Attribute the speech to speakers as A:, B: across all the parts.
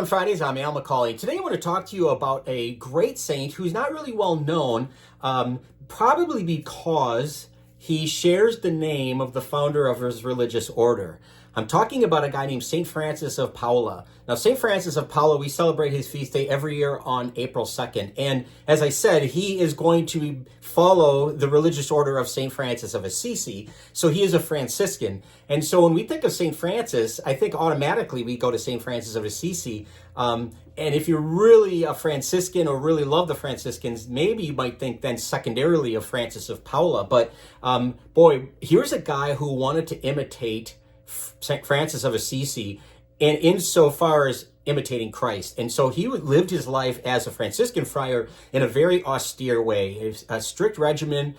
A: on Fridays. I'm McCauley. Today I want to talk to you about a great saint who's not really well known, probably because he shares the name of the founder of his religious order. I'm talking about a guy named St. Francis of Paola. Now, St. Francis of Paola, we celebrate his feast day every year on April 2nd. And as I said, he is going to follow the religious order of St. Francis of Assisi. So he is a Franciscan. And so when we think of St. Francis, I think automatically we go to St. Francis of Assisi. And if you're really a Franciscan or really love the Franciscans, maybe you might think then secondarily of Francis of Paola. But boy, here's a guy who wanted to imitate St. Francis of Assisi, and insofar as imitating Christ. And so he lived his life as a Franciscan friar in a very austere way, a strict regimen,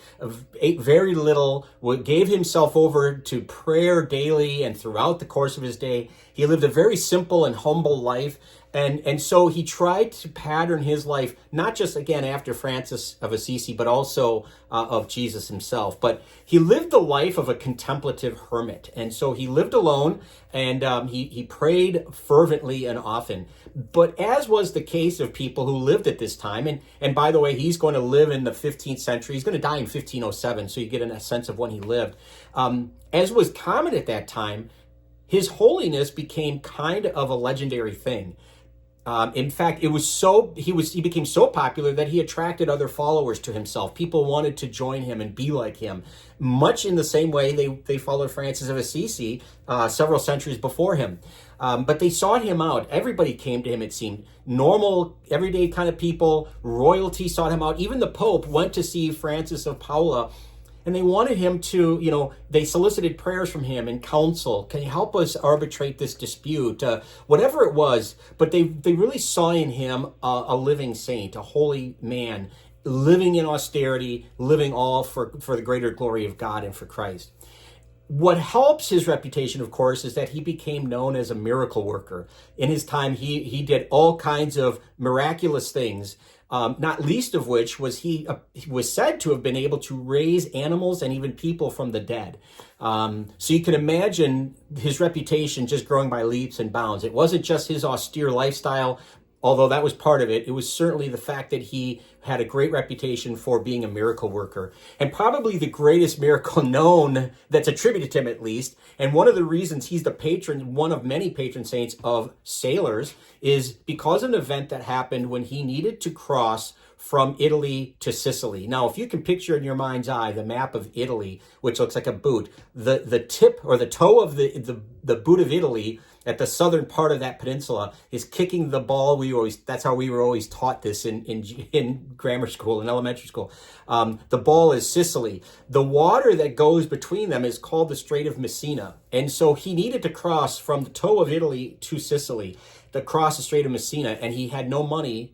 A: ate very little, gave himself over to prayer daily and throughout the course of his day. He lived a very simple and humble life. And so he tried to pattern his life, not just, again, after Francis of Assisi, but also of Jesus himself. But he lived the life of a contemplative hermit. And so he lived alone, and he prayed fervently and often. But as was the case of people who lived at this time, and by the way, he's going to live in the 15th century. He's going to die in 1507, so you get a sense of when he lived. As was common at that time, his holiness became kind of a legendary thing. In fact, he became so popular that he attracted other followers to himself. People wanted to join him and be like him, much in the same way they followed Francis of Assisi several centuries before him. But they sought him out. Everybody came to him, it seemed. Normal, everyday kind of people, royalty sought him out. Even the Pope went to see Francis of Paola, and they wanted him to, they solicited prayers from him and counsel. Can you help us arbitrate this dispute? Whatever it was, but they really saw in him a living saint, a holy man, living in austerity, living all for the greater glory of God and for Christ. What helps his reputation, of course, is that he became known as a miracle worker. In his time, he did all kinds of miraculous things. Not least of which was he was said to have been able to raise animals and even people from the dead. So you can imagine his reputation just growing by leaps and bounds. It wasn't just his austere lifestyle, although that was part of it. It was certainly the fact that he had a great reputation for being a miracle worker. And probably the greatest miracle known that's attributed to him, at least, and one of the reasons he's the patron, one of many patron saints of sailors, is because of an event that happened when he needed to cross from Italy to Sicily. Now, if you can picture in your mind's eye the map of Italy, which looks like a boot, the tip or the toe of the boot of Italy at the southern part of that peninsula is kicking the ball. That's how we were always taught this in grammar school and elementary school. The ball is Sicily. The water that goes between them is called the Strait of Messina. And so he needed to cross from the toe of Italy to Sicily, to cross the Strait of Messina, and he had no money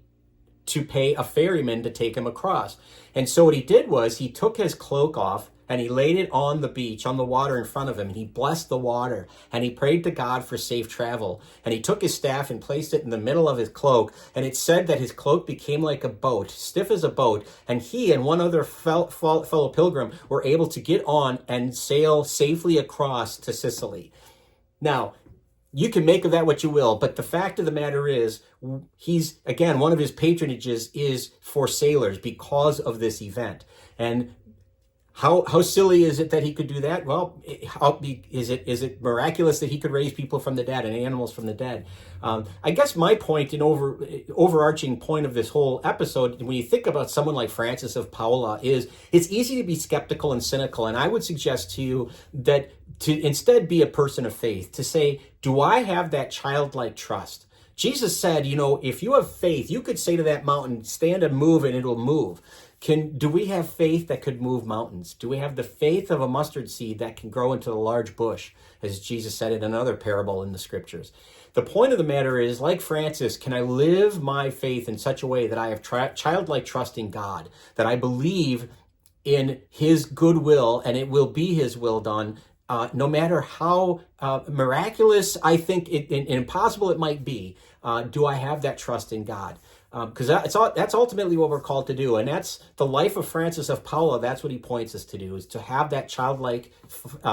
A: to pay a ferryman to take him across. And so what he did was he took his cloak off and he laid it on the beach, on the water in front of him. And he blessed the water and he prayed to God for safe travel. And he took his staff and placed it in the middle of his cloak. And it said that his cloak became like a boat, stiff as a boat. And he and one other fellow pilgrim were able to get on and sail safely across to Sicily. Now, you can make of that what you will, but the fact of the matter is, he's, again, one of his patronages is for sailors because of this event. And how silly is it that he could do that? Well, is it miraculous that he could raise people from the dead and animals from the dead? I guess my point and overarching point of this whole episode, when you think about someone like Francis of Paola, is it's easy to be skeptical and cynical. And I would suggest to you that to instead be a person of faith, to say, do I have that childlike trust? Jesus said, if you have faith, you could say to that mountain, stand and move, and it'll move. Do we have faith that could move mountains? Do we have the faith of a mustard seed that can grow into a large bush, as Jesus said in another parable in the scriptures? The point of the matter is, like Francis, can I live my faith in such a way that I have childlike trust in God, that I believe in his goodwill and it will be his will done, no matter how miraculous I think and impossible it might be? Do I have that trust in God? because that's ultimately what we're called to do. And that's the life of Francis of Paola. That's what he points us to do, is to have that childlike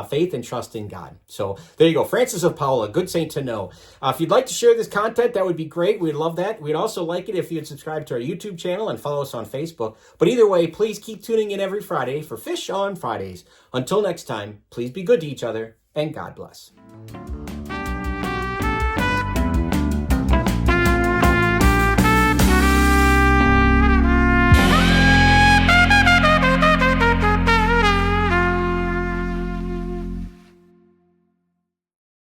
A: faith and trust in God. So there you go. Francis of Paola, good saint to know. If you'd like to share this content, that would be great. We'd love that. We'd also like it if you'd subscribe to our YouTube channel and follow us on Facebook. But either way, please keep tuning in every Friday for Fish on Fridays. Until next time, please be good to each other, and God bless.